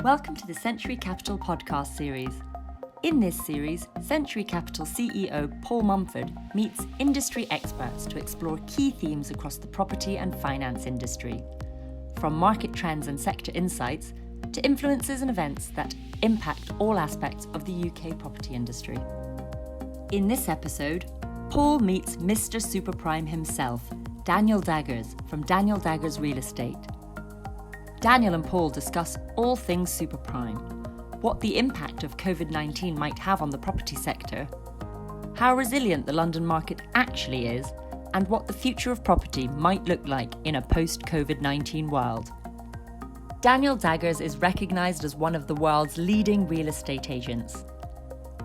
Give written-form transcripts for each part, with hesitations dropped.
Welcome to the Century Capital podcast series. In this series, Century Capital CEO Paul Munford meets industry experts to explore key themes across the property and finance industry, from market trends and sector insights to influences and events that impact all aspects of the UK property industry. In this episode, Paul meets Mr. Superprime himself, Daniel Daggers from Daniel Daggers Real Estate. Daniel and Paul discuss all things superprime, what the impact of COVID-19 might have on the property sector, how resilient the London market actually is, and what the future of property might look like in a post-COVID-19 world. Daniel Daggers is recognised as one of the world's leading real estate agents.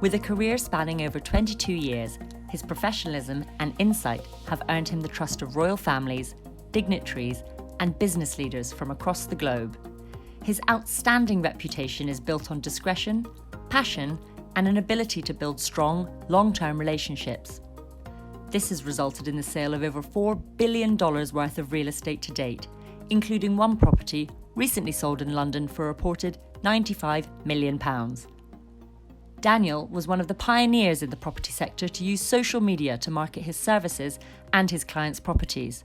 With a career spanning over 22 years, his professionalism and insight have earned him the trust of royal families, dignitaries, and business leaders from across the globe. His outstanding reputation is built on discretion, passion, and an ability to build strong, long-term relationships. This has resulted in the sale of over $4 billion worth of real estate to date, including one property recently sold in London for a reported £95 million. Daniel was one of the pioneers in the property sector to use social media to market his services and his clients' properties.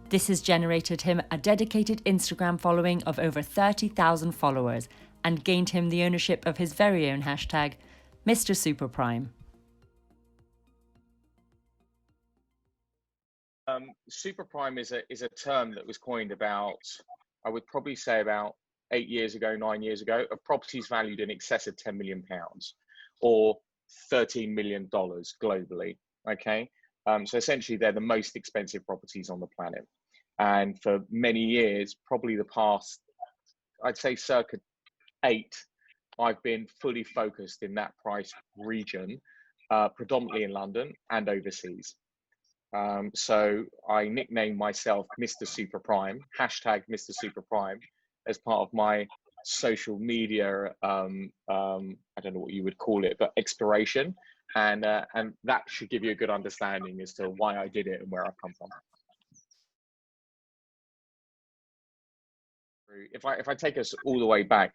This has generated him a dedicated Instagram following of over 30,000 followers and gained him the ownership of his very own hashtag, Mr. Superprime. Superprime is a term that was coined about, I would probably say about 9 years ago, of properties valued in excess of £10 million or $13 million globally. Okay. So essentially, they're the most expensive properties on the planet. And for many years, probably the past, I'd say circa 8, I've been fully focused in that price region, predominantly in London and overseas. So I nicknamed myself Mr. Superprime, hashtag Mr. Superprime, as part of my social media, I don't know what you would call it, but exploration. And that should give you a good understanding as to why I did it and where I've come from. If I take us all the way back,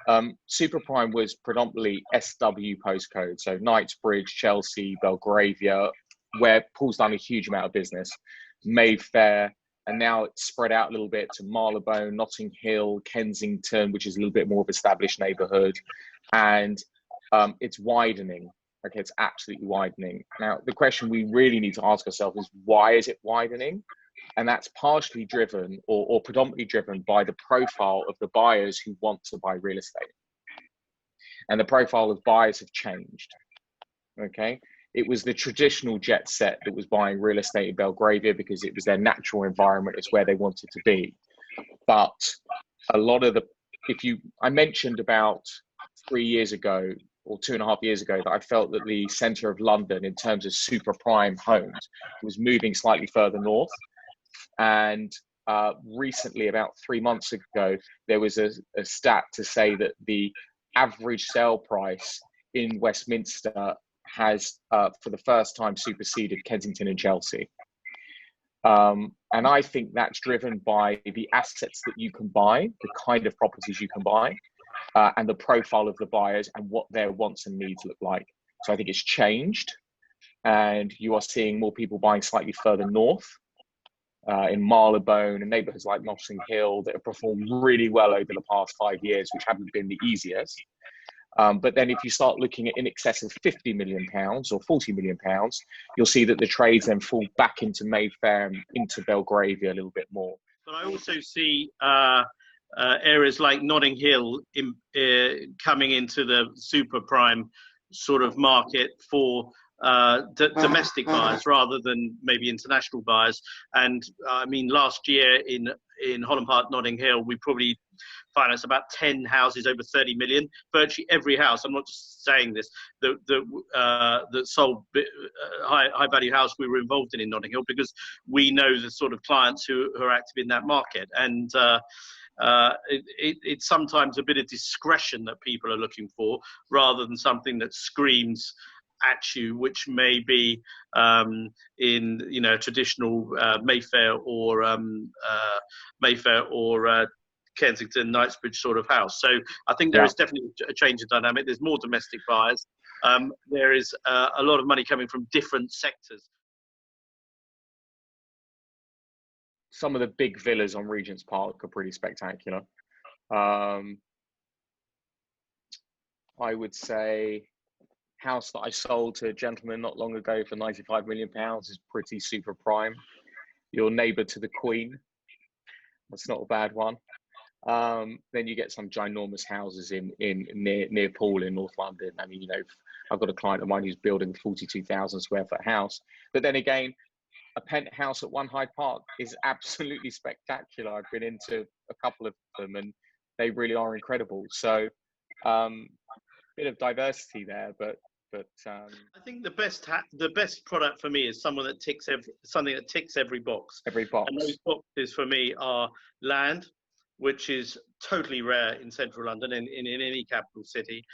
Superprime was predominantly SW postcode, so Knightsbridge, Chelsea, Belgravia, where Paul's done a huge amount of business, Mayfair, and now it's spread out a little bit to Marylebone, Notting Hill, Kensington, which is a little bit more of established neighbourhood, and it's widening. Okay, it's absolutely widening. Now, the question we really need to ask ourselves is, why is it widening? And that's partially driven or predominantly driven by the profile of the buyers who want to buy real estate. And the profile of buyers have changed. Okay, it was the traditional jet set that was buying real estate in Belgravia because it was their natural environment, it's where they wanted to be. But a lot of I mentioned about 3 years ago, or 2.5 years ago, that I felt that the centre of London in terms of super prime homes was moving slightly further north. And recently, about 3 months ago, there was a stat to say that the average sale price in Westminster has, for the first time, superseded Kensington and Chelsea. And I think that's driven by the assets that you can buy, the kind of properties you can buy, and the profile of the buyers and what their wants and needs look like. So I think it's changed, and you are seeing more people buying slightly further north, in Marylebone and neighbourhoods like Notting Hill that have performed really well over the past 5 years, which haven't been the easiest. But then if you start looking at in excess of £50 million or £40 million, you'll see that the trades then fall back into Mayfair and into Belgravia a little bit more. But I also see areas like Notting Hill coming into the super prime sort of market for domestic buyers rather than maybe international buyers. And I mean, last year in Holland Park, Notting Hill, we probably financed about 10 houses over 30 million. Virtually every house, I'm not just saying this, that sold high value house we were involved in Notting Hill, because we know the sort of clients who are active in that market. And it's sometimes a bit of discretion that people are looking for rather than something that screams at you, which may be in traditional Mayfair or Kensington, Knightsbridge sort of house. So I think there is definitely a change in dynamic. There's more domestic buyers. There is a lot of money coming from different sectors. Some of the big villas on Regent's Park are pretty spectacular. I would say house that I sold to a gentleman not long ago for £95 million is pretty super prime. Your neighbour to the Queen, that's not a bad one. Then you get some ginormous houses in near Poole in North London. I mean, I've got a client of mine who's building a 42,000 square foot house. But then again, a penthouse at One Hyde Park is absolutely spectacular. I've been into a couple of them and they really are incredible. So bit of diversity there, but I think the best product for me is something that ticks every box. Every box. And those boxes for me are land, which is totally rare in central London, in any capital city.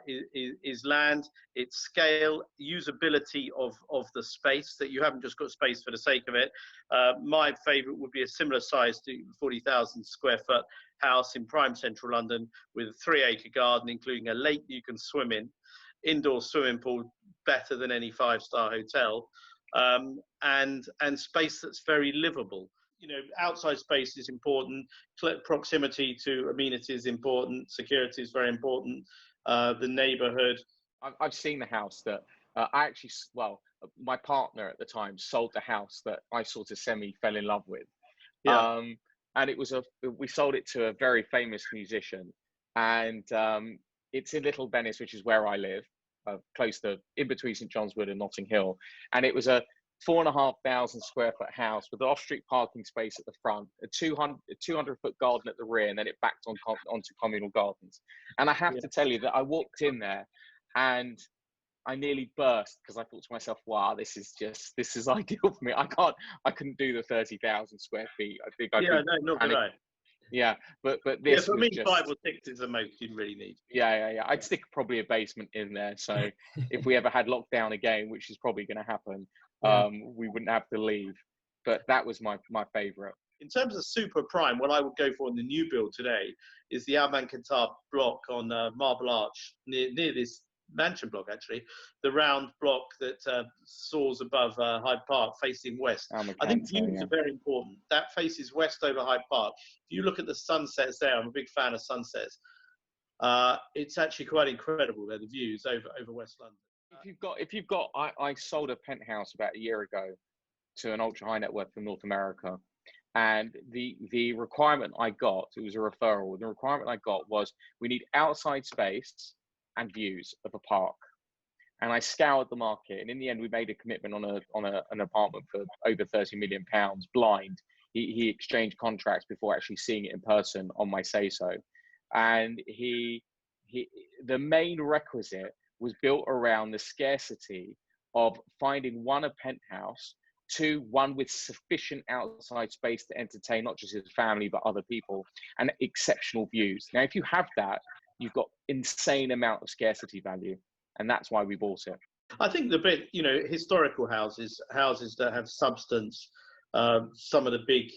Is land, its scale, usability of the space, that you haven't just got space for the sake of it. My favourite would be a similar size to 40,000 square foot house in prime central London with a 3-acre garden, including a lake you can swim in, indoor swimming pool, better than any 5-star hotel, and space that's very livable. Outside space is important. Proximity to amenities is important. Security is very important. The neighbourhood. I've seen the house that my partner at the time sold the house that I sort of semi fell in love with. Yeah. And we sold it to a very famous musician, and it's in Little Venice, which is where I live, close to in between St John's Wood and Notting Hill, and it was a 4,500 square foot house with an off-street parking space at the front, a 200-foot garden at the rear, and then it backed onto communal gardens. And I have to tell you that I walked in there and I nearly burst because I thought to myself, wow, this is ideal for me. I couldn't do the 30,000 square feet. I think not could I. Yeah, but this for me, just 5 or 6 is the most you really need. Yeah. I'd stick probably a basement in there. So if we ever had lockdown again, which is probably going to happen, we wouldn't have to leave. But that was my favourite. In terms of super prime, what I would go for in the new build today is the Almancantar block on Marble Arch near this mansion block, actually, the round block that soars above Hyde Park facing west. I think views are very important. That faces west over Hyde Park. If you look at the sunsets there, I'm a big fan of sunsets. It's actually quite incredible there, the views over West London. I sold a penthouse about a year ago to an ultra high net worth from North America. And the requirement I got, it was a referral. The requirement I got was we need outside space and views of a park. And I scoured the market, and in the end, we made a commitment on an apartment for over £30 million, blind. He exchanged contracts before actually seeing it in person on my say so, and the main requisite was built around the scarcity of finding one, a penthouse, two, one with sufficient outside space to entertain not just his family but other people, and exceptional views. Now, if you have that, you've got insane amount of scarcity value, and that's why we bought it. I think the bit, historical houses that have substance. Some of the big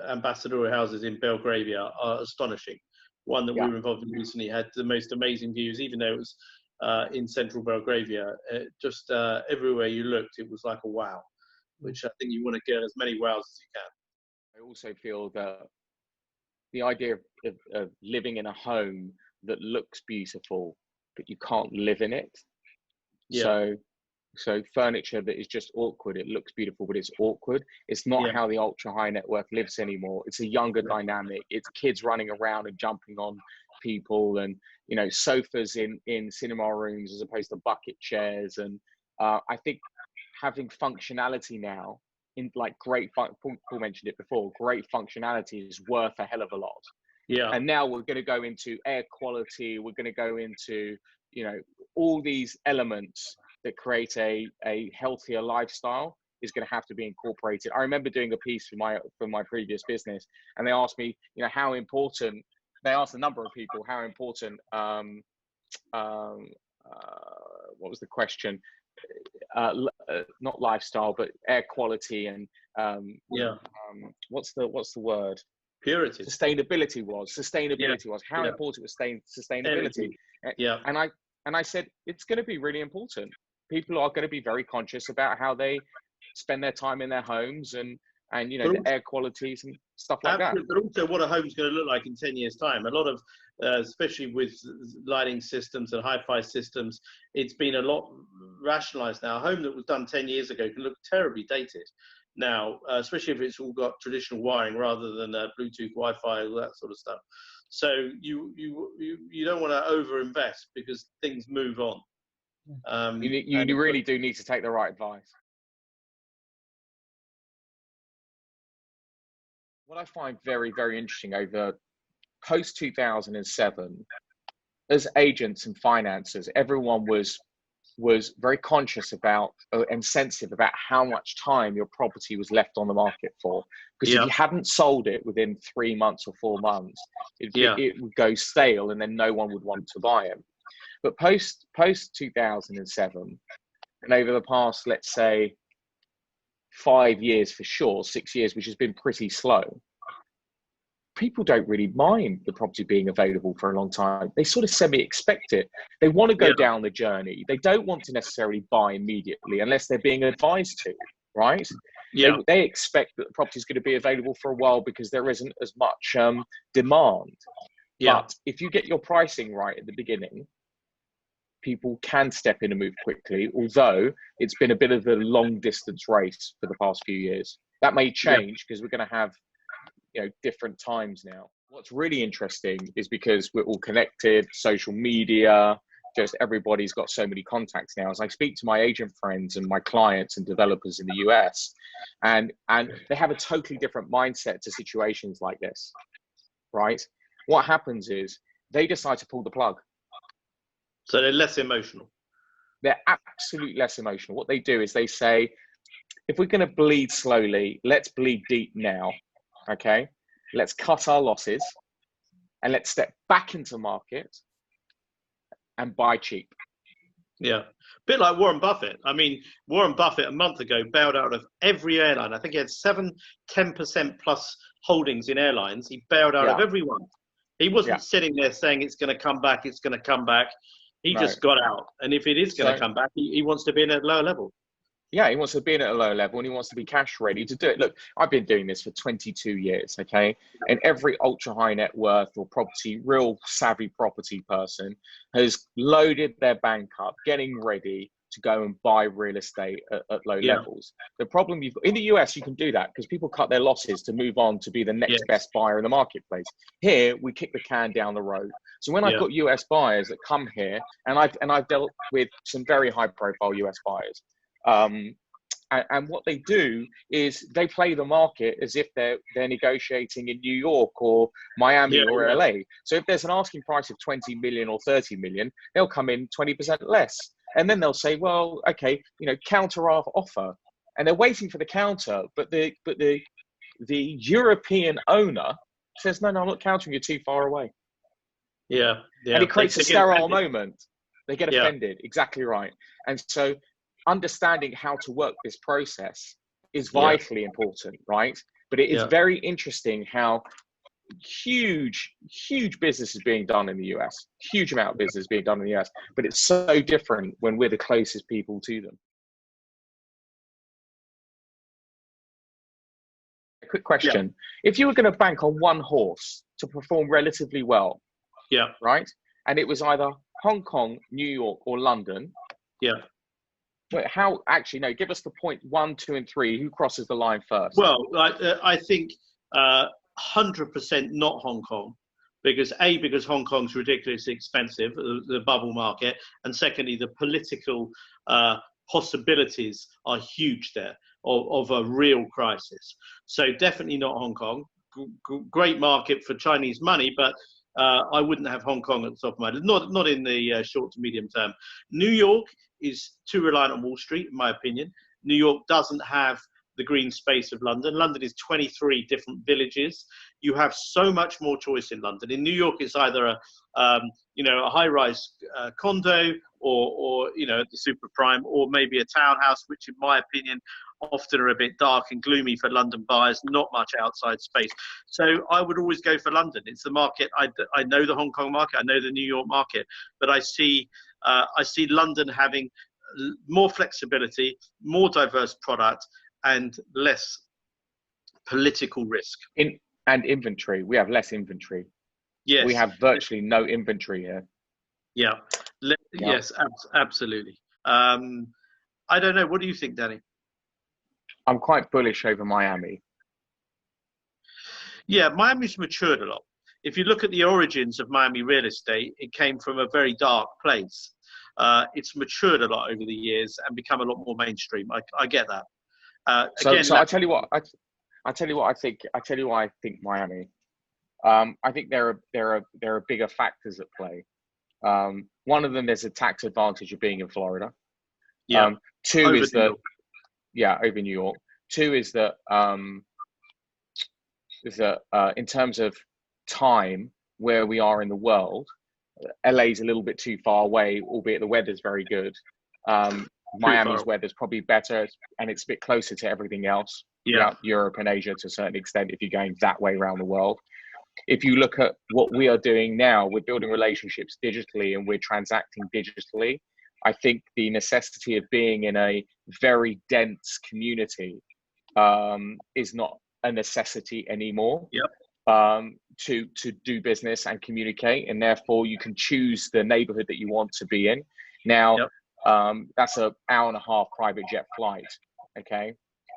ambassadorial houses in Belgravia are astonishing. One that we were involved in recently had the most amazing views, even though it was in central Belgravia. Just everywhere you looked, it was like a wow, which I think you want to get as many wows as you can. I also feel that the idea of living in a home that looks beautiful, but you can't live in it. Yeah. So furniture that is just awkward, it looks beautiful, but it's awkward. It's not how the ultra high net worth lives anymore. It's a younger dynamic. It's kids running around and jumping on people, and sofas in cinema rooms as opposed to bucket chairs. And I think having functionality now, in like Paul mentioned it before, great functionality is worth a hell of a lot. Yeah. And now we're going to go into air quality. We're going to go into, all these elements that create a healthier lifestyle is going to have to be incorporated. I remember doing a piece for my previous business, and they asked me, how important. They asked a number of people how important. What was the question? Not lifestyle, but air quality and what's the word? Purity. Sustainability was how important was sustainability. Yeah. And I said, it's going to be really important. People are going to be very conscious about how they spend their time in their homes and the air qualities and stuff like that. But also what a home's going to look like in 10 years' time. A lot of, especially with lighting systems and hi-fi systems, it's been a lot rationalized now. A home that was done 10 years ago can look terribly dated now, especially if it's all got traditional wiring rather than Bluetooth, Wi-Fi, all that sort of stuff. So you don't want to over-invest because things move on. You really do need to take the right advice. What I find very, very interesting over post 2007, as agents and financiers, everyone was very conscious about and sensitive about how much time your property was left on the market for. Because if you hadn't sold it within 3 months or 4 months, it would go stale and then no one would want to buy it. But post 2007, and over the past, let's say, 5 years for sure, 6 years, which has been pretty slow, people don't really mind the property being available for a long time. They sort of semi-expect it. They want to go down the journey. They don't want to necessarily buy immediately unless they're being advised to, right? Yeah. They expect that the property is going to be available for a while because there isn't as much demand. Yeah. But if you get your pricing right at the beginning, people can step in and move quickly, although it's been a bit of a long distance race for the past few years. That may change because we're going to have different times now. What's really interesting is because we're all connected, social media, just everybody's got so many contacts now. As I speak to my agent friends and my clients and developers in the US, and they have a totally different mindset to situations like this, right? What happens is they decide to pull the plug. So they're less emotional. They're absolutely less emotional. What they do is they say, if we're going to bleed slowly, let's bleed deep now. Okay, let's cut our losses and let's step back into market and buy cheap. Yeah, a bit like Warren Buffett. I mean, Warren Buffett a month ago bailed out of every airline. I think he had 10% plus holdings in airlines. He bailed out of everyone. He wasn't sitting there saying it's going to come back, it's going to come back. He just got out. And if it is going to come back, he wants to be in at a lower level. Yeah, he wants to be in at a low level and he wants to be cash ready to do it. Look, I've been doing this for 22 years, okay? And every ultra high net worth or real savvy property person has loaded their bank up, getting ready to go and buy real estate at low levels. The problem in the US, you can do that because people cut their losses to move on to be the next best buyer in the marketplace. Here, we kick the can down the road. So when I've got US buyers that come here, and I've dealt with some very high profile US buyers, and what they do is they play the market as if they're negotiating in New York or Miami or LA. So if there's an asking price of 20 million or 30 million, they'll come in 20% less. And then they'll say, well, okay, counter our offer. And they're waiting for the counter, but the European owner says, no, I'm not countering, you're too far away. Yeah. And it creates a sterile moment. They get offended. Exactly right. And so understanding how to work this process is vitally important, right? But it is very interesting how huge business is being done in the US, huge amount of business being done in the US, but it's so different when we're the closest people to them. A quick question. If you were going to bank on one horse to perform relatively well, right? And it was either Hong Kong, New York, or London. But how actually, no, give us the point 1, 2, and 3. Who crosses the line first? Well, I think 100% not Hong Kong, because Hong Kong's ridiculously expensive, the bubble market, and secondly, the political possibilities are huge there of a real crisis. So definitely not Hong Kong. Great market for Chinese money, but I wouldn't have Hong Kong at the top of my list, not in the short to medium term. New York is too reliant on Wall Street, in my opinion. New York doesn't have the green space of London. London is 23 different villages. You have so much more choice in London. In New York, it's either a high-rise condo or the super prime, or maybe a townhouse, which in my opinion often are a bit dark and gloomy for London buyers, not much outside space. So I would always go for London. It's the market. I know the Hong Kong market, I know the New York market, but I see London having more flexibility, more diverse product, and less political risk. And inventory. We have less inventory. Yes. We have virtually no inventory here. Yeah. Yes, absolutely. I don't know. What do you think, Danny? I'm quite bullish over Miami. Yeah, Miami's matured a lot. If you look at the origins of Miami real estate, it came from a very dark place. It's matured a lot over the years and become a lot more mainstream. I get that. So I tell you what. I tell you what I think. I tell you why I think Miami. I think there are bigger factors at play. One of them, there's a tax advantage of being in Florida. Yeah. Two is that, over New York. Two is that in terms of time where we are in the world, LA's a little bit too far away, albeit the weather's very good. Miami's weather's probably better, and it's a bit closer to everything else. Yeah. Europe and Asia to a certain extent, if you're going that way around the world. If you look at what we are doing now, we're building relationships digitally and we're transacting digitally. I think the necessity of being in a very dense community is not a necessity anymore. Yep. To do business and communicate, and therefore you can choose the neighborhood that you want to be in. Now, that's an hour and a half private jet flight. Okay.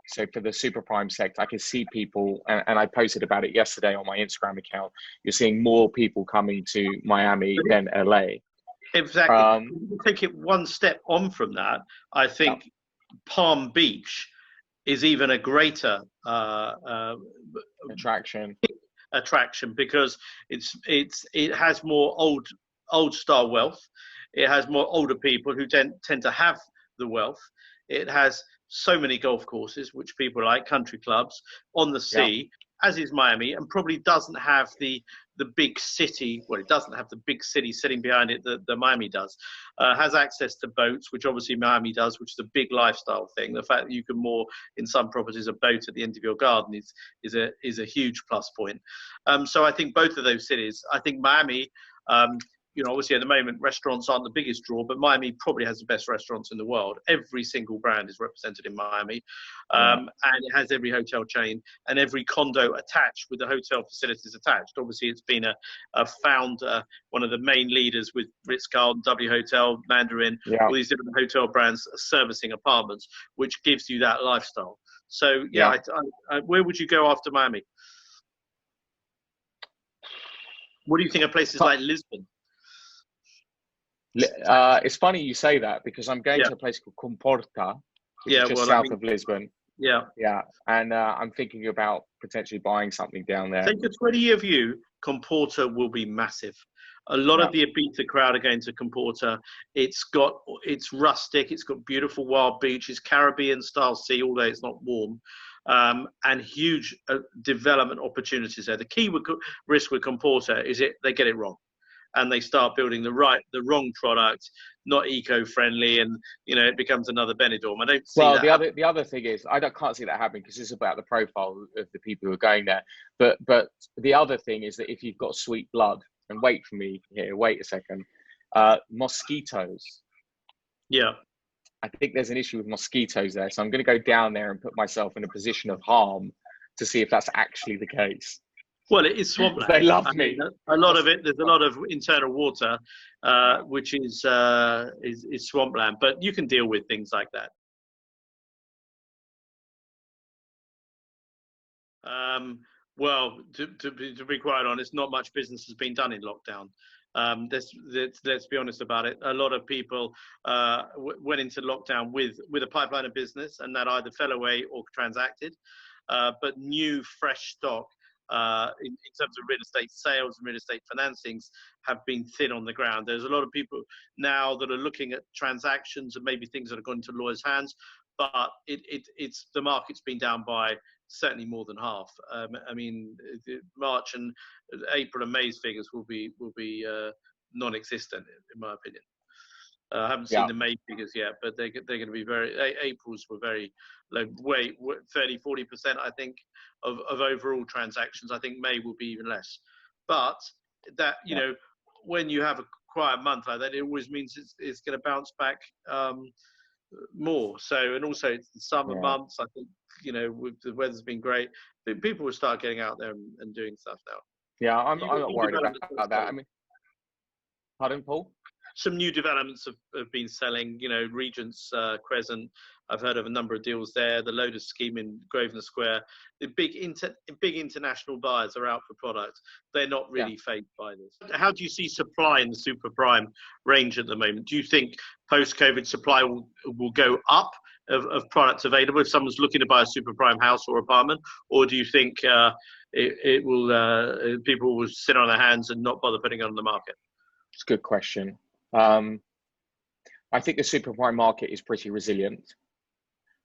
So for the super prime sector, I can see people, and I posted about it yesterday on my Instagram account. You're seeing more people coming to Miami than LA. Exactly. Take it one step on from that. I think Palm Beach is even a greater attraction because it has more old style wealth. It has more older people who tend to have the wealth. It has so many golf courses, which people like, country clubs on the sea, as is Miami, and probably doesn't have the big city. Well, it doesn't have the big city sitting behind it that Miami does. Has access to boats, which obviously Miami does, which is a big lifestyle thing. The fact that you can moor in some properties a boat at the end of your garden is a huge plus point. So I think both of those cities. I think Miami. Obviously at the moment restaurants aren't the biggest draw, but Miami probably has the best restaurants in the world. Every single brand is represented in Miami, and it has every hotel chain and every condo attached with the hotel facilities attached. Obviously, it's been a founder, one of the main leaders with Ritz-Carlton, W Hotel, Mandarin, all these different hotel brands servicing apartments, which gives you that lifestyle. So where would you go after Miami? What do you think of places like Lisbon? It's funny you say that because I'm going to a place called Comporta, which is just south of Lisbon. And I'm thinking about potentially buying something down there. Take a 20-year view. Comporta will be massive. A lot of the Ibiza crowd are going to Comporta. It's rustic. It's got beautiful wild beaches, Caribbean style sea, although it's not warm. And huge development opportunities there. The key risk with Comporta is they get it wrong. And they start building the wrong product, not eco-friendly, and it becomes another Benidorm. I don't see that. Well, the other thing is can't see that happening because it's about the profile of the people who are going there. But the other thing is that if you've got sweet blood, and wait a second, mosquitoes. Yeah. I think there's an issue with mosquitoes there, so I'm going to go down there and put myself in a position of harm to see if that's actually the case. Well, it is swampland. They love me. A lot of it. There's a lot of internal water, which is swampland. But you can deal with things like that. Well, to be quite honest, not much business has been done in lockdown. Let's be honest about it. A lot of people went into lockdown with a pipeline of business, and that either fell away or transacted. But new, fresh stock. In terms of real estate sales and real estate financings have been thin on the ground. There's a lot of people now that are looking at transactions and maybe things that have gone into lawyers' hands, but it's the market's been down by certainly more than half. I mean, March and April and May's figures will be non-existent in my opinion. I haven't seen the May figures yet, but they're going to be April's were very low, 30-40%, I think, of overall transactions. I think May will be even less. But that, you know, when you have a quiet month like that, it always means it's going to bounce back more. So, and also it's the summer months, I think, you know, with the weather's been great, people will start getting out there and doing stuff now. Yeah, I'm not worried about that. I mean, pardon, Paul? Some new developments have been selling, you know, Regent's Crescent. I've heard of a number of deals there. The Lotus scheme in Grosvenor Square. The big international buyers are out for product. They're not really fazed by this. How do you see supply in the super prime range at the moment? Do you think post-COVID supply will go up of products available if someone's looking to buy a super prime house or apartment, or do you think it will people will sit on their hands and not bother putting it on the market? It's a good question. I think the super prime market is pretty resilient.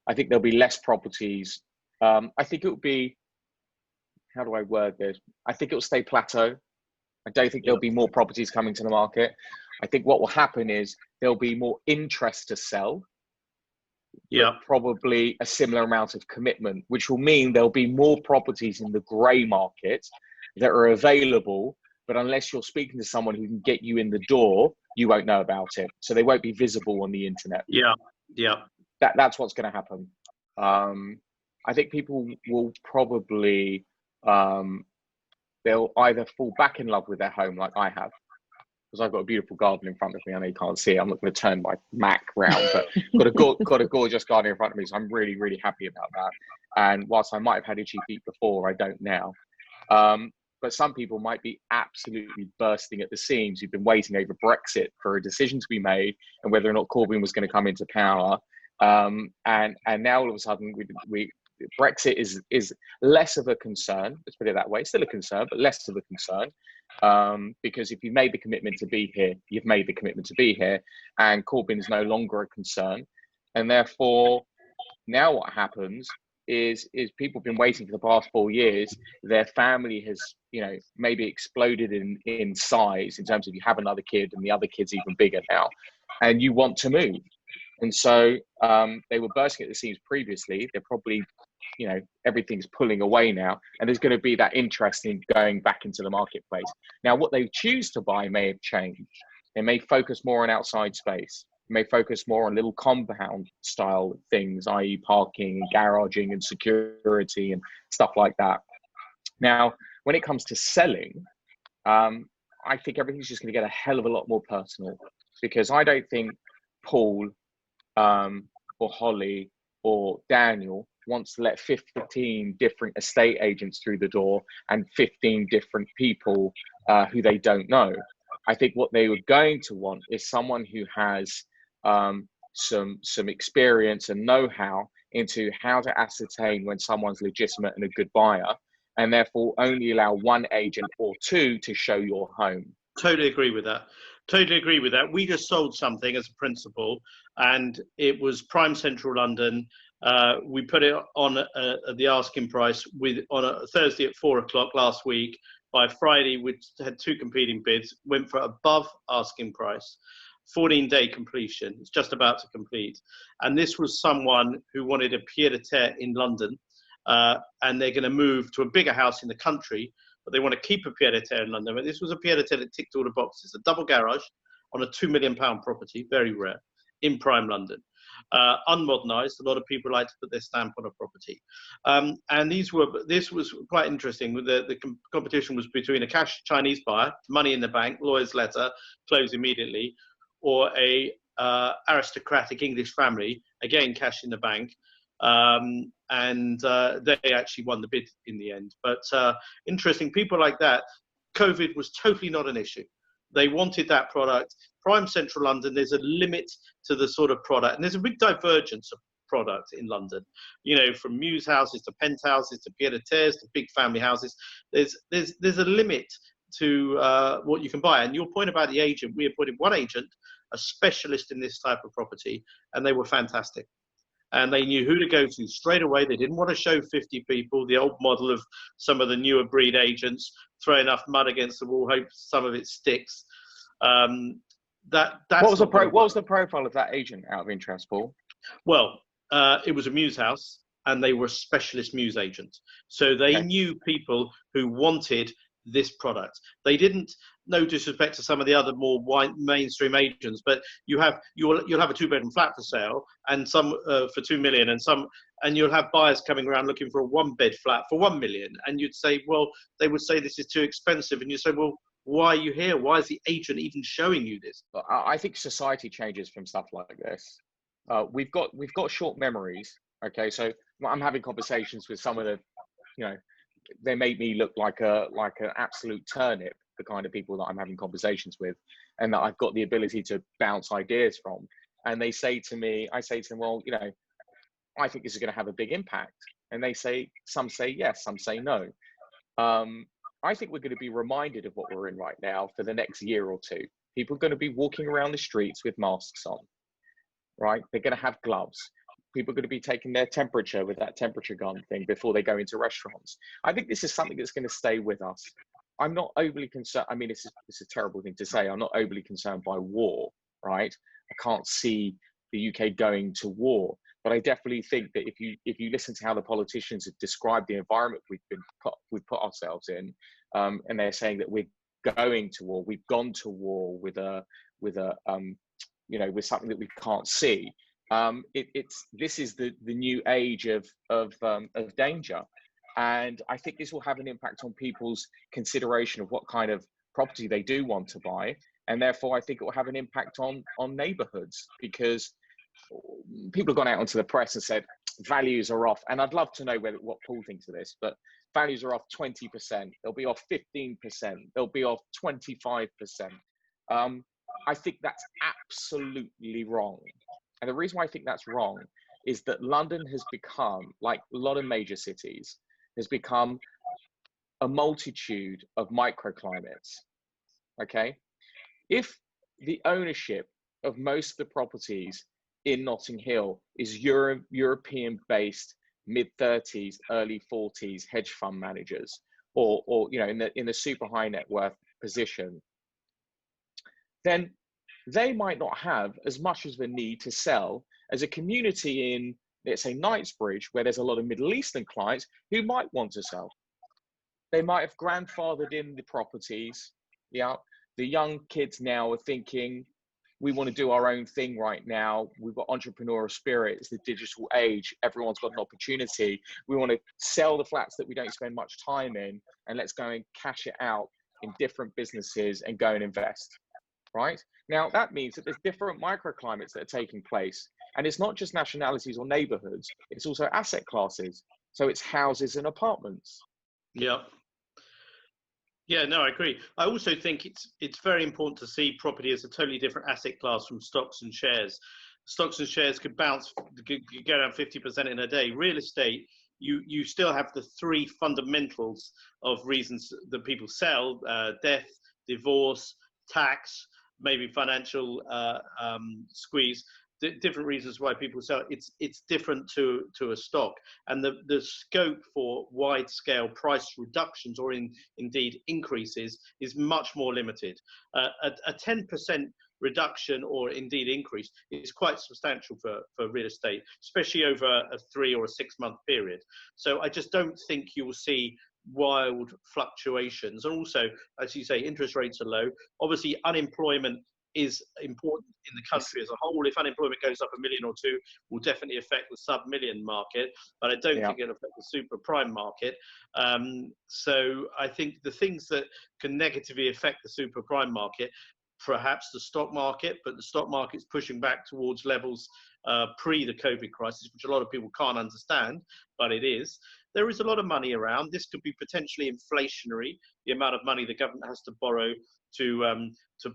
I think there'll be less properties. I think it will be, how do I word this? I think it will stay plateau. I don't think there'll be more properties coming to the market. I think what will happen is there'll be more interest to sell. But probably a similar amount of commitment, which will mean there'll be more properties in the grey market that are available. But unless you're speaking to someone who can get you in the door, you won't know about it. So they won't be visible on the internet. That's what's going to happen. I think people will probably, they'll either fall back in love with their home like I have, because I've got a beautiful garden in front of me. I know you can't see it. I'm not going to turn my Mac round, but got a gorgeous garden in front of me. So I'm really, really happy about that. And whilst I might have had itchy feet before, I don't now. But some people might be absolutely bursting at the seams who've been waiting over Brexit for a decision to be made and whether or not Corbyn was going to come into power. And now all of a sudden Brexit is less of a concern. Let's put it that way. It's still a concern, but less of a concern. Because if you made the commitment to be here, you've made the commitment to be here, and Corbyn is no longer a concern. And therefore, now what happens is people have been waiting for the past 4 years. Their family has, you know, maybe exploded in size in terms of you have another kid and the other kid's even bigger now, and you want to move. And so they were bursting at the seams previously. They're probably, you know, everything's pulling away now, and there's going to be that interest in going back into the marketplace. Now, what they choose to buy may have changed. They may focus more on outside space. May focus more on little compound style things, i.e. parking and garaging and security and stuff like that. Now, when it comes to selling, I think everything's just going to get a hell of a lot more personal, because I don't think Paul or Holly or Daniel wants to let 15 different estate agents through the door and 15 different people who they don't know. I think what they were going to want is someone who has some experience and know-how into how to ascertain when someone's legitimate and a good buyer, and therefore only allow one agent or two to show your home. Totally agree with that. We just sold something as a principal, and it was prime central London. We put it on at the asking price on a Thursday at 4 o'clock last week. By Friday, we had two competing bids, went for above asking price. 14-day completion. It's just about to complete. And this was someone who wanted a pied-à-terre in London, and they're going to move to a bigger house in the country, but they want to keep a pied-à-terre in London. But this was a pied-à-terre that ticked all the boxes. A double garage on a £2 million property, very rare, in prime London. Unmodernised. A lot of people like to put their stamp on a property. And this was quite interesting. The competition was between a cash Chinese buyer, money in the bank, lawyer's letter, close immediately, or a aristocratic English family, again cash in the bank, and they actually won the bid in the end. But interesting, people like that, COVID was totally not an issue. They wanted that product. Prime central London, there's a limit to the sort of product, and there's a big divergence of product in London, you know, from mews houses to penthouses to pied-à-terres to big family houses. There's a limit to what you can buy. And your point about the agent, we appointed one agent, a specialist in this type of property, and they were fantastic. And they knew who to go to straight away. They didn't want to show 50 people, the old model of some of the newer breed agents, throw enough mud against the wall, hope some of it sticks. that's what was the profile of that agent, out of interest, Paul? Well, it was a Muse house, and they were a specialist Muse agent. So they knew people who wanted this product. They didn't, no disrespect to some of the other more mainstream agents, but you'll have a 2-bedroom flat for sale, and some for 2 million, and you'll have buyers coming around looking for a 1-bed flat for 1 million. And you'd say, well, they would say this is too expensive, and you say, well, why are you here? Why is the agent even showing you this? I think society changes from stuff like this. We've got short memories. Okay, so I'm having conversations with some of the, they make me look like an absolute turnip, the kind of people that I'm having conversations with, and that I've got the ability to bounce ideas from. And I say to them, well, I think this is going to have a big impact. And some say yes, some say no. I think we're going to be reminded of what we're in right now for the next year or two. People are going to be walking around the streets with masks on, right? They're going to have gloves. People are going to be taking their temperature with that temperature gun thing before they go into restaurants. I think this is something that's going to stay with us. I'm not overly concerned. I mean, it's a terrible thing to say. I'm not overly concerned by war, right? I can't see the UK going to war. But I definitely think that if you listen to how the politicians have described the environment we've put ourselves in, and they're saying that we're going to war, we've gone to war with something that we can't see. This is the new age of danger, and I think this will have an impact on people's consideration of what kind of property they do want to buy, and therefore I think it will have an impact on neighbourhoods, because people have gone out onto the press and said values are off, and I'd love to know what Paul thinks of this, but values are off 20%, they'll be off 15%, they'll be off 25%. I think that's absolutely wrong. And the reason why I think that's wrong is that London has become, like a lot of major cities, has become a multitude of microclimates. Okay? If the ownership of most of the properties in Notting Hill is European-based mid-30s, early 40s hedge fund managers, or in the super high net worth position, then they might not have as much of a need to sell as a community in, let's say, Knightsbridge, where there's a lot of Middle Eastern clients who might want to sell. They might have grandfathered in the properties. Yeah, the young kids now are thinking, we want to do our own thing right now. We've got entrepreneurial spirit. It's the digital age. Everyone's got an opportunity. We want to sell the flats that we don't spend much time in, and let's go and cash it out in different businesses and go and invest. Right? Now, that means that there's different microclimates that are taking place. And it's not just nationalities or neighborhoods, it's also asset classes. So it's houses and apartments. Yeah. Yeah, no, I agree. I also think it's very important to see property as a totally different asset class from stocks and shares. Stocks and shares could go down 50% in a day. Real estate, you still have the three fundamentals of reasons that people sell: death, divorce, tax, maybe financial squeeze. Different reasons why people sell. It's different to a stock, and the scope for wide scale price reductions or indeed increases is much more limited. A 10% reduction or indeed increase is quite substantial for real estate, especially over a 3 or a 6 month period. So I just don't think you will see wild fluctuations. And also, as you say, interest rates are low. Obviously, unemployment is important in the country as a whole. If unemployment goes up 1 million or 2, will definitely affect the sub-million market, but I don't think it'll affect the super prime market. So I think the things that can negatively affect the super prime market, perhaps the stock market, but the stock market's pushing back towards levels pre the COVID crisis, which a lot of people can't understand, but it is. There is a lot of money around. This could be potentially inflationary, the amount of money the government has to borrow to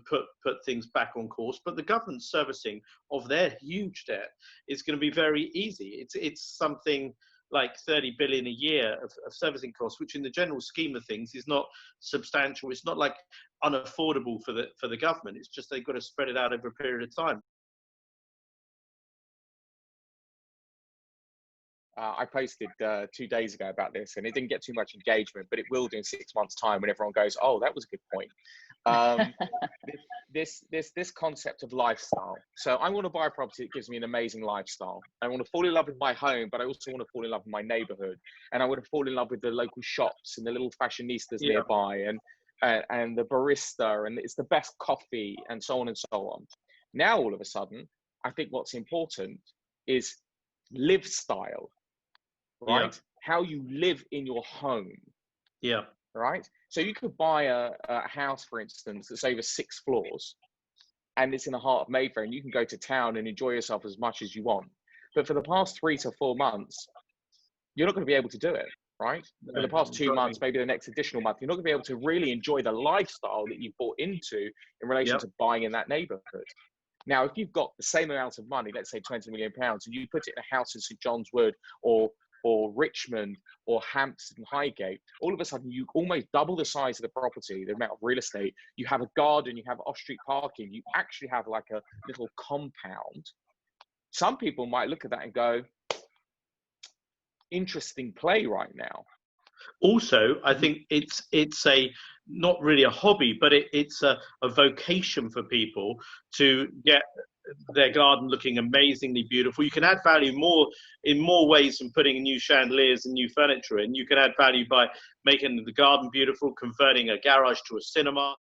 put things back on course. But the government's servicing of their huge debt is going to be very easy. It's something like 30 billion a year of servicing costs, which in the general scheme of things is not substantial. It's not like unaffordable for the government. It's just they've got to spread it out over a period of time. I posted 2 days ago about this, and it didn't get too much engagement, but it will do in 6 months' time when everyone goes, "Oh, that was a good point." this concept of lifestyle. So I want to buy a property that gives me an amazing lifestyle. I want to fall in love with my home, but I also want to fall in love with my neighborhood, and I want to fall in love with the local shops and the little fashionistas nearby, and the barista, and it's the best coffee, and so on and so on. Now all of a sudden, I think what's important is live style, right? How you live in your home. Yeah. Right. So you could buy a house, for instance, that's over 6 floors, and it's in the heart of Mayfair, and you can go to town and enjoy yourself as much as you want. But for the past 3 to 4 months, you're not going to be able to do it, right? For the past 2 months, maybe the next additional month, you're not going to be able to really enjoy the lifestyle that you've bought into in relation to buying in that neighborhood. Now, if you've got the same amount of money, let's say £20 million, and you put it in a house in St John's Wood or Richmond or Hampstead Highgate, all of a sudden you almost double the size of the property, the amount of real estate. You have a garden, you have off-street parking, you actually have like a little compound. Some people might look at that and go, interesting play right now. Also, I think it's a not really a hobby, but it's a vocation for people to get their garden looking amazingly beautiful. You can add value in more ways than putting new chandeliers and new furniture in. You can add value by making the garden beautiful, converting a garage to a cinema.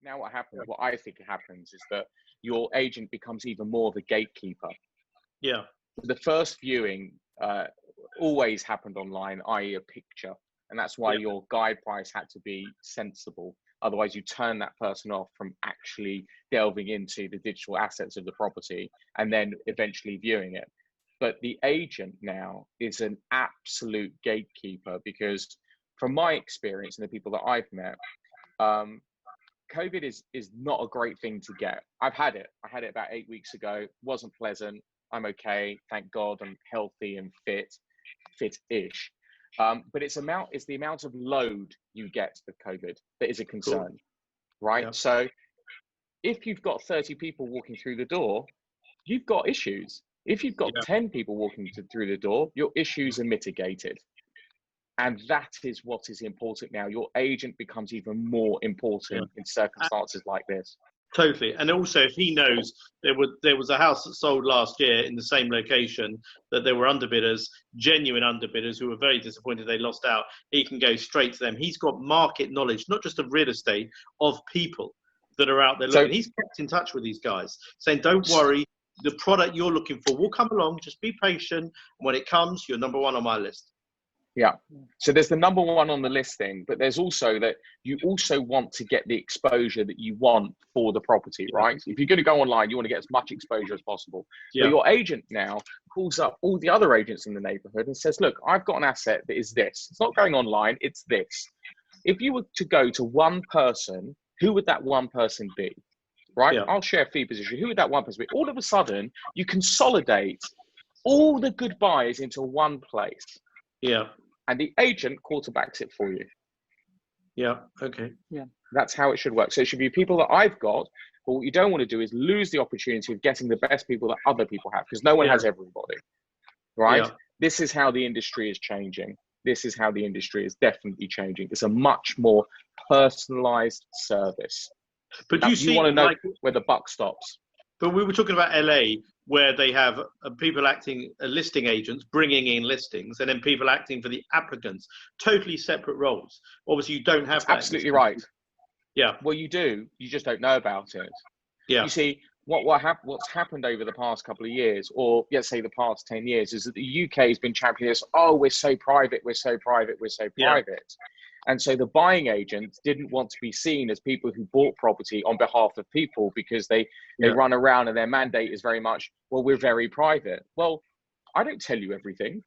Now what I think happens is that your agent becomes even more of a gatekeeper. Yeah. The first viewing always happened online, i.e. a picture. And that's why your guide price had to be sensible. Otherwise, you turn that person off from actually delving into the digital assets of the property and then eventually viewing it. But the agent now is an absolute gatekeeper, because from my experience and the people that I've met, COVID is not a great thing to get. I've had it. I had it about 8 weeks ago. Wasn't pleasant. I'm okay. Thank God I'm healthy and fit-ish. But it's the amount of load you get with COVID that is a concern, right? Yeah. So if you've got 30 people walking through the door, you've got issues. If you've got 10 people walking through the door, your issues are mitigated. And that is what is important now. Your agent becomes even more important in circumstances like this. Totally. And also, if he knows there was a house that sold last year in the same location, that there were underbidders, genuine underbidders who were very disappointed they lost out, he can go straight to them. He's got market knowledge, not just of real estate, of people that are out there looking. He's kept in touch with these guys, saying, don't worry, the product you're looking for will come along, just be patient. When it comes, you're number one on my list. Yeah. So there's the number one on the listing, but there's also that you also want to get the exposure that you want for the property, right? If you're going to go online, you want to get as much exposure as possible. But your agent now calls up all the other agents in the neighborhood and says, look, I've got an asset that is this. It's not going online, it's this. If you were to go to one person, who would that one person be? Right? I'll share a fee position. Who would that one person be? All of a sudden, you consolidate all the good buys into one place. Yeah. And the agent quarterbacks it for you. Yeah. Okay. Yeah. That's how it should work. So it should be people that I've got, but what you don't want to do is lose the opportunity of getting the best people that other people have, because no one has everybody, right? Yeah. This is how the industry is changing. This is how the industry is definitely changing. It's a much more personalized service. But you want to know where the buck stops. But we were talking about LA, where they have people acting listing agents, bringing in listings, and then people acting for the applicants. Totally separate roles. Obviously, you don't have that. Absolutely right. Yeah. Well, you do. You just don't know about it. Yeah. You see, what's happened over the past couple of years, or let's say the past 10 years, is that the UK has been championing this. Oh, we're so private. We're so private. We're so private. And so the buying agents didn't want to be seen as people who bought property on behalf of people, because they run around and their mandate is very much, well, we're very private. Well, I don't tell you everything.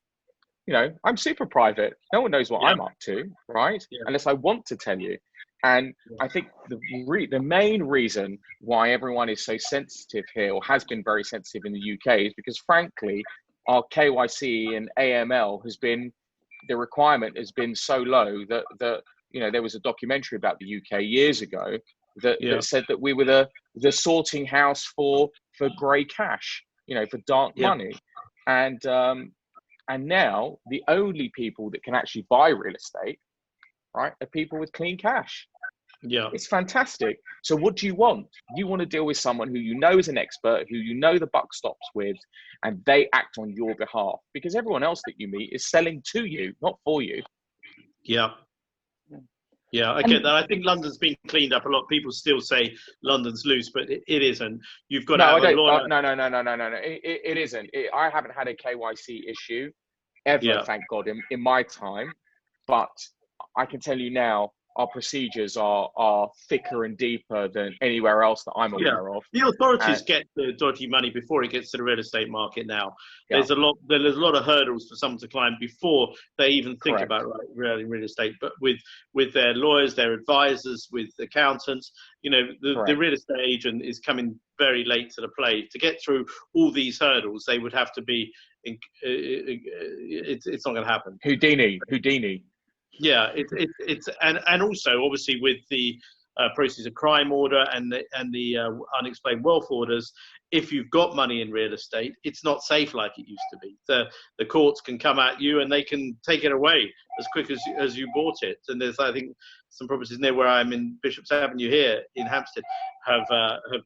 You know, I'm super private. No one knows what I'm up to, right? Yeah. Unless I want to tell you. And I think the main reason why everyone is so sensitive here, or has been very sensitive in the UK, is because, frankly, our KYC and AML the requirement has been so low that you know, there was a documentary about the UK years ago that said that we were the sorting house for grey cash, you know, for dark money. And now the only people that can actually buy real estate right, are people with clean cash. Yeah. It's fantastic. So what do you want? You want to deal with someone who you know is an expert, who you know the buck stops with, and they act on your behalf, because everyone else that you meet is selling to you, not for you. Yeah. Yeah, I get that. I think London's been cleaned up a lot. People still say London's loose, but it isn't. You've got to have a lawyer. No. It isn't. I haven't had a KYC issue ever, thank God, in my time. But I can tell you now, our procedures are thicker and deeper than anywhere else that I'm aware of. The authorities get the dodgy money before it gets to the real estate market now. There's a lot of hurdles for someone to climb before they even think about real estate. But with their lawyers, their advisors, with accountants, the real estate agent is coming very late to the play. To get through all these hurdles, they would have to be. It's not going to happen. Houdini. Yeah, it's and also obviously with the proceeds of crime order and the unexplained wealth orders, if you've got money in real estate, it's not safe like it used to be. The courts can come at you and they can take it away as quick as you bought it. And there's, I think, some properties near where I'm in Bishop's Avenue here in Hampstead have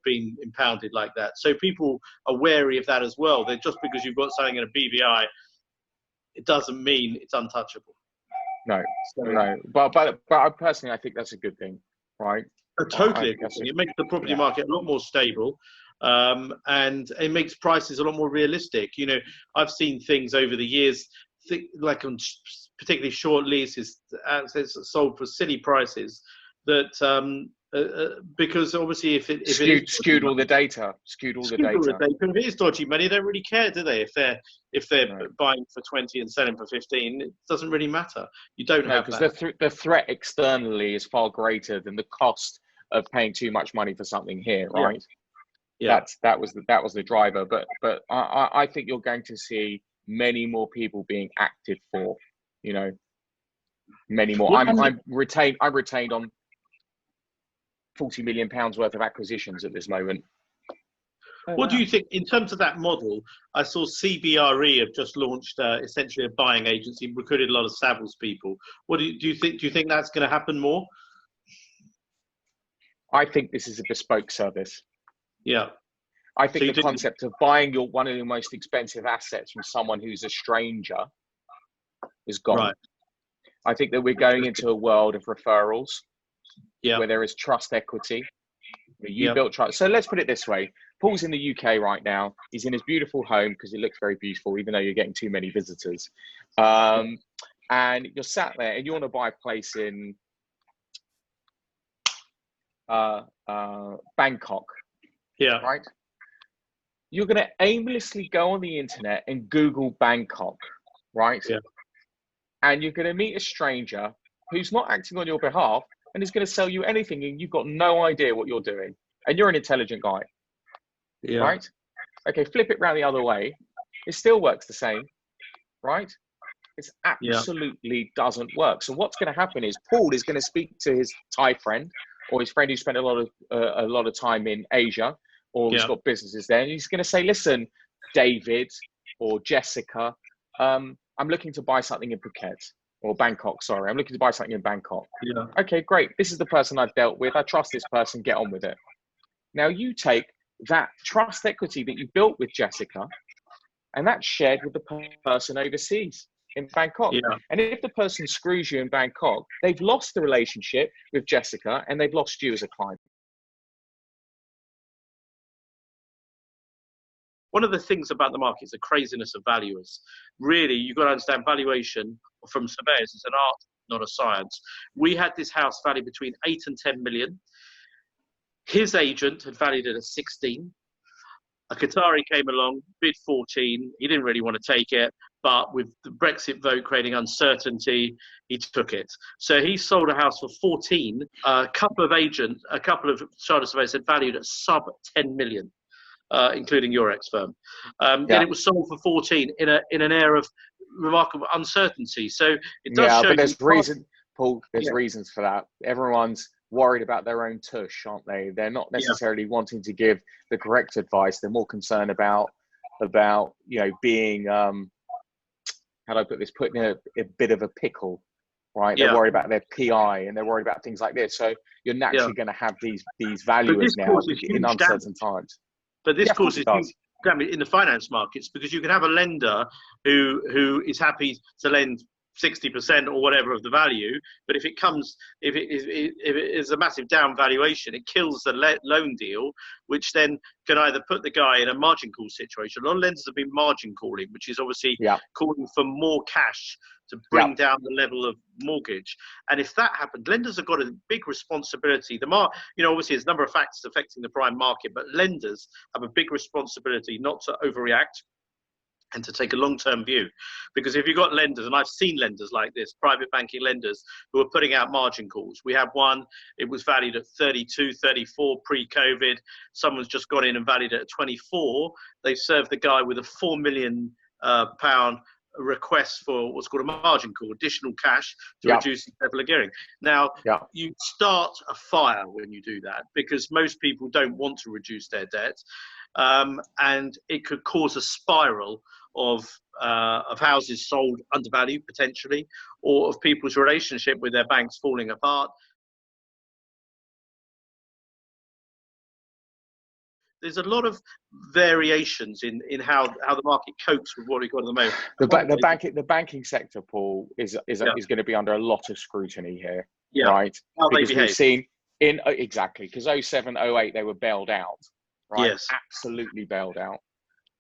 been impounded like that. So people are wary of that as well. That just because you've got something in a BVI, it doesn't mean it's untouchable. No. But I personally, I think that's a good thing, right? Totally. It makes the property market a lot more stable, and it makes prices a lot more realistic. I've seen things over the years, like on particularly short leases, sold for silly prices. That because obviously if it skewed all the data. If it is dodgy money, they don't really care, do they? If they're buying for 20 and selling for 15, it doesn't really matter. You don't have that. Because the threat externally is far greater than the cost of paying too much money for something here, right? Yeah. That was the driver. But I think you're going to see many more people being acted for. Many more. I'm retained on £40 million worth of acquisitions at this moment. What do you think in terms of that model? I saw CBRE have just launched essentially a buying agency, recruited a lot of Savills people. What do you think? Do you think that's going to happen more? I think this is a bespoke service. Yeah. I think the concept of buying one of your most expensive assets from someone who's a stranger is gone. Right. I think that we're going into a world of referrals. Yeah. Where there is trust equity. You built trust. So let's put it this way. Paul's in the UK right now. He's in his beautiful home because it looks very beautiful, even though you're getting too many visitors. And you're sat there and you want to buy a place in Bangkok. Yeah. Right? You're going to aimlessly go on the internet and Google Bangkok. Right? Yeah. And you're going to meet a stranger who's not acting on your behalf and is going to sell you anything, and you've got no idea what you're doing. And you're an intelligent guy. Yeah. Right? Okay, flip it round the other way. It still works the same. Right? It absolutely doesn't work. So what's going to happen is Paul is going to speak to his Thai friend or his friend who spent a lot of time in Asia, or he's got businesses there, and he's going to say, listen, David or Jessica, I'm looking to buy something in Phuket. Or Bangkok, sorry. I'm looking to buy something in Bangkok. Yeah. Okay, great. This is the person I've dealt with. I trust this person. Get on with it. Now you take that trust equity that you built with Jessica, and that's shared with the person overseas in Bangkok. Yeah. And if the person screws you in Bangkok, they've lost the relationship with Jessica and they've lost you as a client. One of the things about the market is the craziness of valuers. Really, you've got to understand valuation from surveyors is an art, not a science. We had this house valued between 8 and 10 million. His agent had valued it at 16. A Qatari came along, bid 14. He didn't really want to take it, but with the Brexit vote creating uncertainty, he took it. So he sold a house for 14. A couple of chartered surveyors had valued at sub 10 million. Including your ex-firm. Then it was sold for 14 in an era of remarkable uncertainty. So it does show. But there's reason, Paul. There's reasons for that. Everyone's worried about their own tush, aren't they? They're not necessarily wanting to give the correct advice. They're more concerned about being how do I put this? Put in a bit of a pickle, right? They're worried about their PI and they're worried about things like this. So you're naturally going to have these But valuers this now causes in huge uncertain damage. times. But this Yeah, of course causes it does. huge damage in the finance markets, because you can have a lender who is happy to lend 60% or whatever of the value, but if it is a massive down valuation, it kills the loan deal, which then can either put the guy in a margin call situation. A lot of lenders have been margin calling, which is obviously calling for more cash to bring down the level of mortgage. And if that happens, lenders have got a big responsibility. Obviously there's a number of factors affecting the prime market, but lenders have a big responsibility not to overreact and to take a long-term view. Because if you've got lenders, and I've seen lenders like this, private banking lenders who are putting out margin calls. We had one, it was valued at 32, 34 pre-COVID. Someone's just got in and valued it at 24. They served the guy with a £4 million request for what's called a margin call, additional cash to reduce the level of gearing. Now, you start a fire when you do that, because most people don't want to reduce their debt. And it could cause a spiral of houses sold undervalued potentially, or of people's relationship with their banks falling apart. There's a lot of variations in how the market copes with what we've got at the moment. The banking sector, Paul, is going to be under a lot of scrutiny here, right? How because they behave. we've seen because 07, 08 they were bailed out, right? Yes. Absolutely bailed out,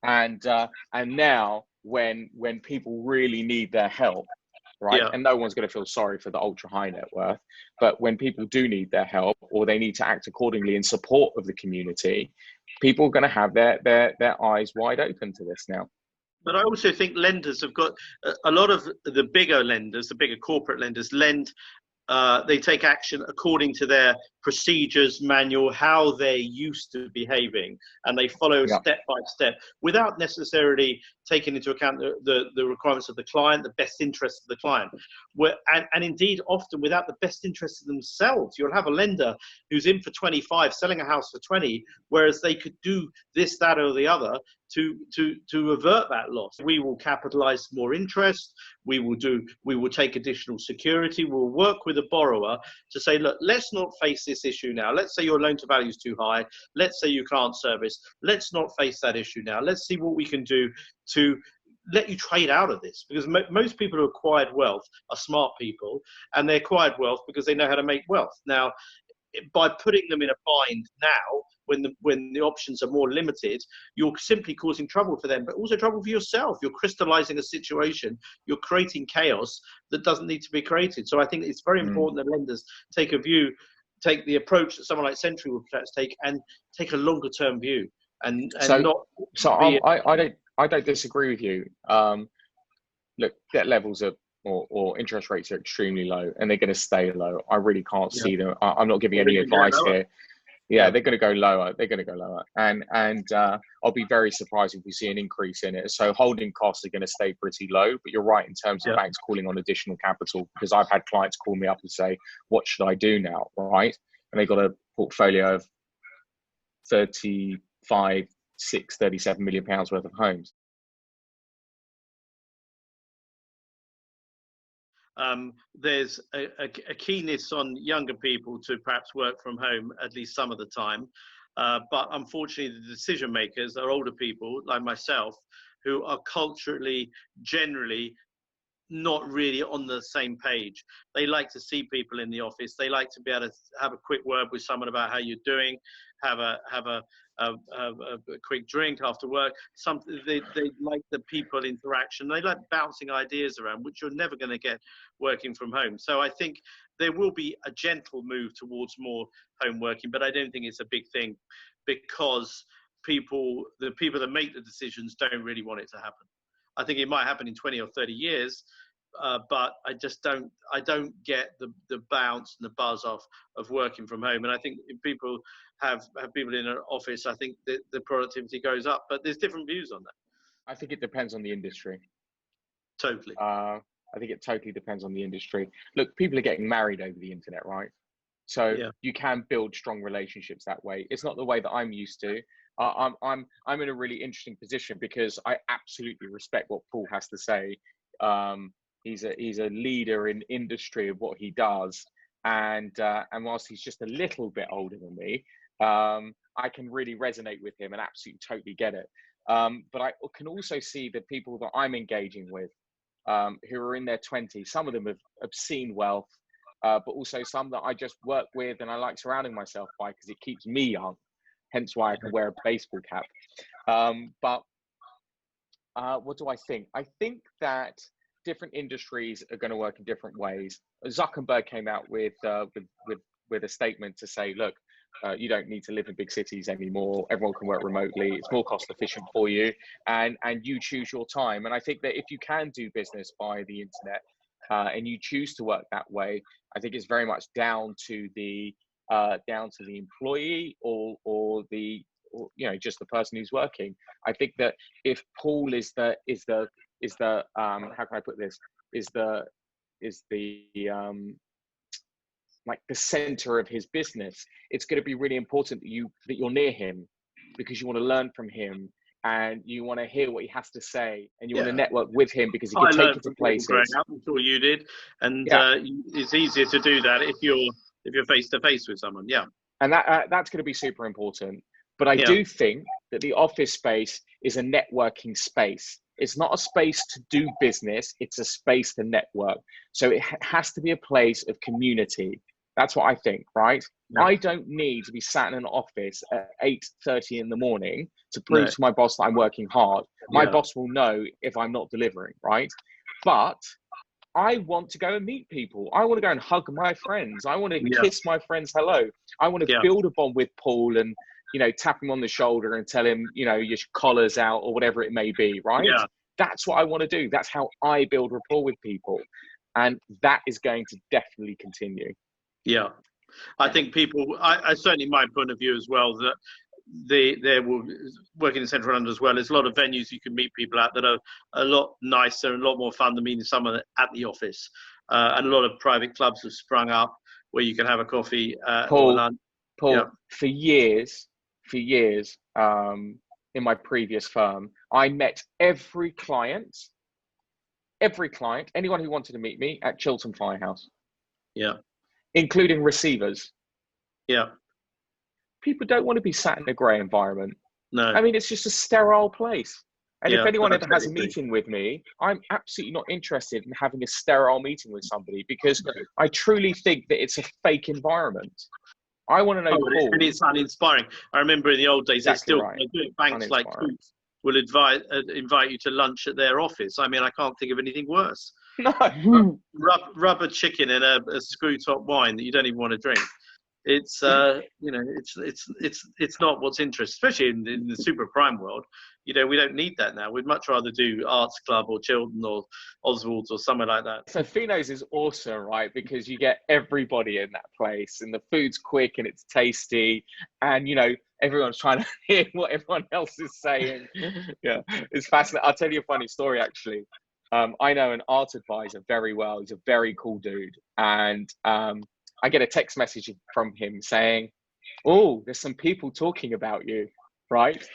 and now when people really need their help, right? And no one's going to feel sorry for the ultra high net worth, but when people do need their help, or they need to act accordingly in support of the community, people are going to have their eyes wide open to this now. But I also think lenders have got a lot of the bigger lenders, the bigger corporate lenders lend. They take action according to their procedures manual, how they're used to behaving, and they follow step by step without necessarily taking into account the requirements of the client, the best interests of the client, and indeed often without the best interests of themselves. You'll have a lender who's in for 25, selling a house for 20, whereas they could do this, that, or the other to avert that loss. We will capitalize more interest. We will take additional security. We'll work with the borrower to say, look, let's not face this issue now. Let's say your loan to value is too high. Let's say you can't service. Let's not face that issue now. Let's see what we can do to let you trade out of this, because most people who acquired wealth are smart people, and they acquired wealth because they know how to make wealth. Now, by putting them in a bind now, when the options are more limited, you're simply causing trouble for them, but also trouble for yourself. You're crystallizing a situation. You're creating chaos that doesn't need to be created. So I think it's very important that lenders take the approach that someone like Century would perhaps take, and take a longer term view, and not. So I don't disagree with you. Look, debt levels or interest rates are extremely low, and they're going to stay low. I really can't see them. I'm not giving any advice here. They're going to go lower. They're going to go lower, and I'll be very surprised if we see an increase in it. So holding costs are going to stay pretty low. But you're right in terms of banks calling on additional capital, because I've had clients call me up and say, "What should I do now?" Right, and they've got a portfolio of 37 million pounds worth of homes. There's a keenness on younger people to perhaps work from home at least some of the time. But unfortunately, the decision makers are older people like myself, who are culturally, generally, not really on the same page. They like to see people in the office. They like to be able to have a quick word with someone about how you're doing, have a quick drink after work. They like the people interaction. They like bouncing ideas around, which you're never going to get working from home. So I think there will be a gentle move towards more home working, but I don't think it's a big thing, because the people that make the decisions don't really want it to happen. I think it might happen in 20 or 30 years, but I just don't get the bounce and the buzz of working from home. And I think if people have people in an office, I think the productivity goes up. But there's different views on that. I think it depends on the industry. Totally. I think it totally depends on the industry. Look, people are getting married over the internet, right? So you can build strong relationships that way. It's not the way that I'm used to. I'm in a really interesting position, because I absolutely respect what Paul has to say. He's a leader in industry of what he does, and whilst he's just a little bit older than me, I can really resonate with him and absolutely totally get it. But I can also see the people that I'm engaging with, who are in their 20s. Some of them have obscene wealth, but also some that I just work with and I like surrounding myself by because it keeps me young. Hence why I can wear a baseball cap. But what do I think? I think that different industries are going to work in different ways. Zuckerberg came out with a statement to say, look, you don't need to live in big cities anymore. Everyone can work remotely. It's more cost efficient for you, and you choose your time. And I think that if you can do business by the internet, and you choose to work that way, I think it's very much down to the employee or just the person who's working. I think that if Paul is the how can I put this, is the like the center of his business, it's going to be really important that you're near him, because you want to learn from him and you want to hear what he has to say, and you want to network with him because he can take you to places. I'm sure you did, and it's easier to do that if you're face to face with someone. Yeah, and that's going to be super important. But I do think that the office space is a networking space. It's not a space to do business. It's a space to network. So it has to be a place of community. That's what I think, right? No. I don't need to be sat in an office at 8:30 in the morning to prove to my boss that I'm working hard. My boss will know if I'm not delivering, right? But I want to go and meet people. I want to go and hug my friends. I want to kiss my friends hello. I want to build a bond with Paul and, tap him on the shoulder and tell him, your collar's out or whatever it may be, right? Yeah. That's what I want to do. That's how I build rapport with people. And that is going to definitely continue. Yeah. I think people, I certainly my point of view as well, that they will, working in Central London as well, there's a lot of venues you can meet people at that are a lot nicer and a lot more fun than meeting someone at the office. And a lot of private clubs have sprung up where you can have a coffee or lunch. Paul, for years, in my previous firm, I met every client, anyone who wanted to meet me at Chiltern Firehouse. Yeah. Including receivers. Yeah. People don't want to be sat in a grey environment. No. I mean, it's just a sterile place. And if anyone ever has a meeting with me, I'm absolutely not interested in having a sterile meeting with somebody, because I truly think that it's a fake environment. I want to know Paul. And it's uninspiring. I remember in the old days, banks like Coots will invite you to lunch at their office. I mean, I can't think of anything worse. No. Rubber chicken and a screw top wine that you don't even want to drink. It's it's not what's interesting, especially in the super prime world. We don't need that now. We'd much rather do Arts Club or Chiltern or Oswald's or somewhere like that. So Fino's is awesome, right? Because you get everybody in that place, and the food's quick and it's tasty, and everyone's trying to hear what everyone else is saying. Yeah, it's fascinating. I'll tell you a funny story, actually. I know an art advisor very well. He's a very cool dude, and I get a text message from him saying, "Oh, there's some people talking about you," right?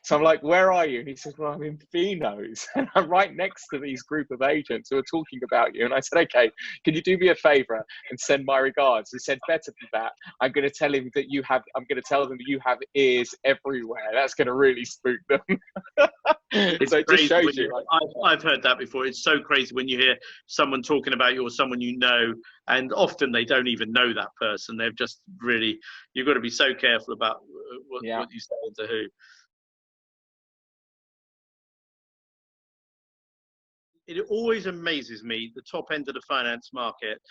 So I'm like, "Where are you?" And he says, "Well, I'm in Fino's, and I'm right next to these group of agents who are talking about you." And I said, "Okay, can you do me a favor and send my regards?" He said, "Better than that, I'm going to tell them that you have ears everywhere. That's going to really spook them." It's so crazy. It just shows you. I've heard that before. It's so crazy when you hear someone talking about you or someone and often they don't even know that person. They've just really, you've got to be so careful about what you say to who. It always amazes me, the top end of the finance market,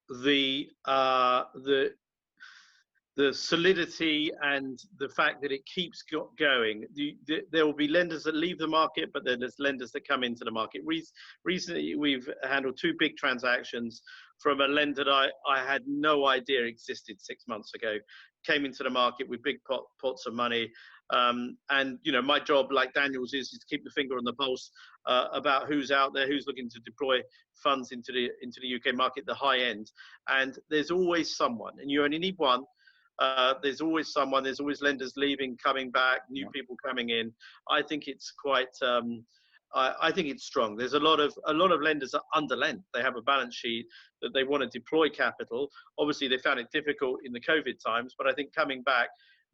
the solidity and the fact that it keeps going. There will be lenders that leave the market, but then there's lenders that come into the market. Recently, we've handled 2 big transactions from a lender that I had no idea existed 6 months ago. Came into the market with big pots of money. And my job, like Daniel's, is to keep the finger on the pulse about who's out there, who's looking to deploy funds into the UK market, the high end. And there's always someone, and you only need one. There's always someone. There's always lenders leaving, coming back, new people coming in. I think it's quite I think it's strong. There's a lot of lenders that underlend. They have a balance sheet that they want to deploy capital. Obviously, they found it difficult in the COVID times, but I think coming back,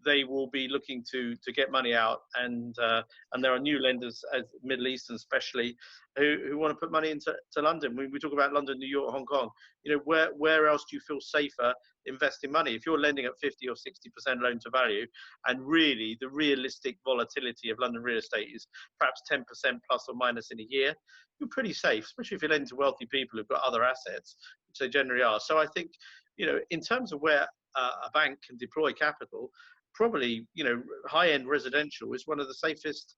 they will be looking to get money out, and there are new lenders, as Middle East especially, who want to put money into London. We talk about London, New York, Hong Kong. You know, where else do you feel safer investing money? If you're lending at 50 or 60% loan to value, and really the realistic volatility of London real estate is perhaps 10% plus or minus in a year, you're pretty safe, especially if you're lending to wealthy people who've got other assets, which they generally are. So I think, you know, in terms of where a bank can deploy capital, probably, you know, high-end residential is one of the safest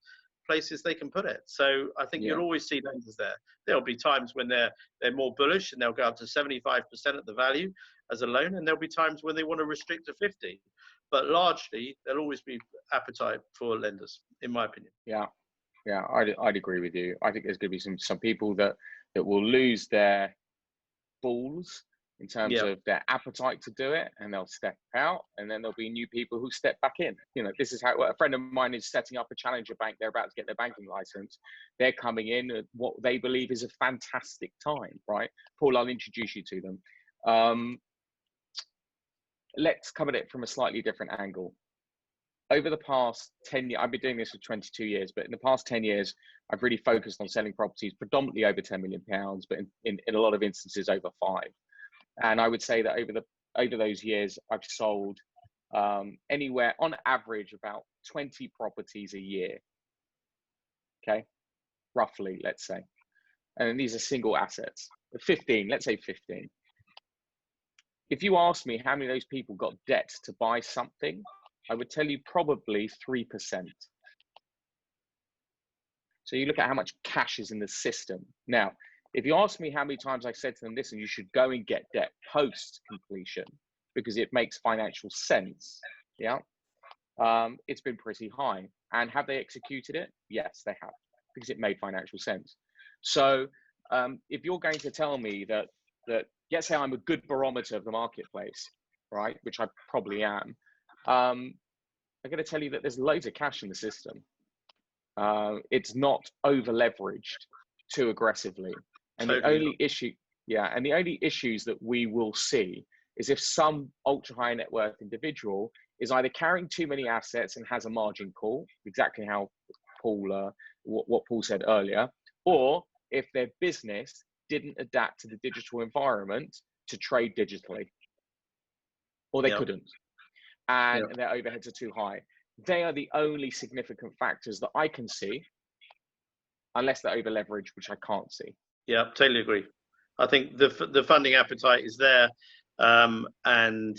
places they can put it. So I think you'll always see lenders there. There'll be times when they're more bullish and they'll go up to 75% of the value as a loan, and there'll be times when they want to restrict to 50. But largely, there'll always be appetite for lenders, in my opinion. Yeah, I'd agree with you. I think there's going to be some people that will lose their balls in terms of their appetite to do it, and they'll step out, and then there'll be new people who step back in. You know, this is how a friend of mine is setting up a challenger bank. They're about to get their banking license. They're coming in at what they believe is a fantastic time, right? Paul, I'll introduce you to them. Let's come at it from a slightly different angle. Over the past 10 years, I've been doing this for 22 years, but in the past 10 years, I've really focused on selling properties predominantly over £10 million, but in a lot of instances over 5. And I would say that over those years, I've sold anywhere on average about 20 properties a year. Okay, roughly, let's say. And these are single assets. 15, let's say 15. If you ask me how many of those people got debt to buy something, I would tell you probably 3%. So you look at how much cash is in the system. Now, if you ask me how many times I said to them, listen, you should go and get debt post completion because it makes financial sense. Yeah. It's been pretty high. And have they executed it? Yes, they have, because it made financial sense. So if you're going to tell me that let's say I'm a good barometer of the marketplace, right, which I probably am, I'm going to tell you that there's loads of cash in the system. It's not over leveraged too aggressively. And the only issue, and the only issues that we will see is if some ultra high net worth individual is either carrying too many assets and has a margin call, exactly how Paul, what Paul said earlier, or if their business didn't adapt to the digital environment to trade digitally, or they couldn't, and their overheads are too high. They are the only significant factors that I can see, unless they're over leveraged, which I can't see. Yeah, totally agree. I think the funding appetite is there, and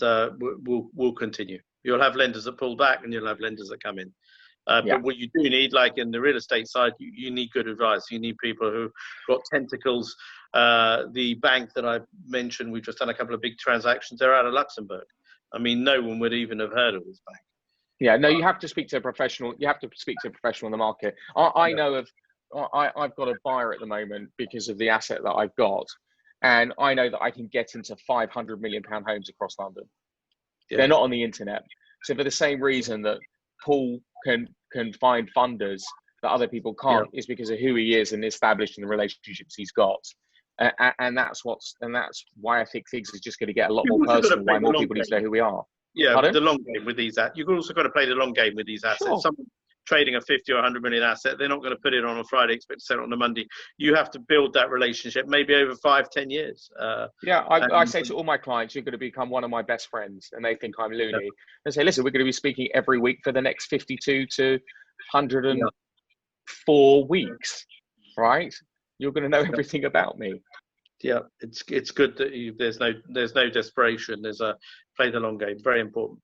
will continue. You'll have lenders that pull back, and you'll have lenders that come in. But what you do need, like in the real estate side, you need good advice. You need people who got tentacles. The bank that I mentioned, we've just done a couple of big transactions. They're out of Luxembourg. I mean, no one would even have heard of this bank. Yeah, no, you have to speak to a professional. You have to speak to a professional in the market. I know of. I've got a buyer at the moment because of the asset that I've got, and I know that I can get into £500 million homes across London. Yeah. They're not on the internet, so for the same reason that Paul can find funders that other people can't, is because of who he is and established in the relationships he's got, and that's why I think things are just going to get a lot more personal. Why more people need to know who we are. Yeah, the long game with these assets. You've also got to play the long game with these assets. Sure. Someone trading a 50 or 100 million asset, they're not going to put it on a Friday, expect to sell it on a Monday. You have to build that relationship maybe over 5-10 years. I say to all my clients, you're going to become one of my best friends, and they think I'm loony. And say, listen, we're going to be speaking every week for the next 52 to 104 weeks, right? You're going to know everything about me. Yeah, it's good that there's no desperation. There's a play the long game. Very important.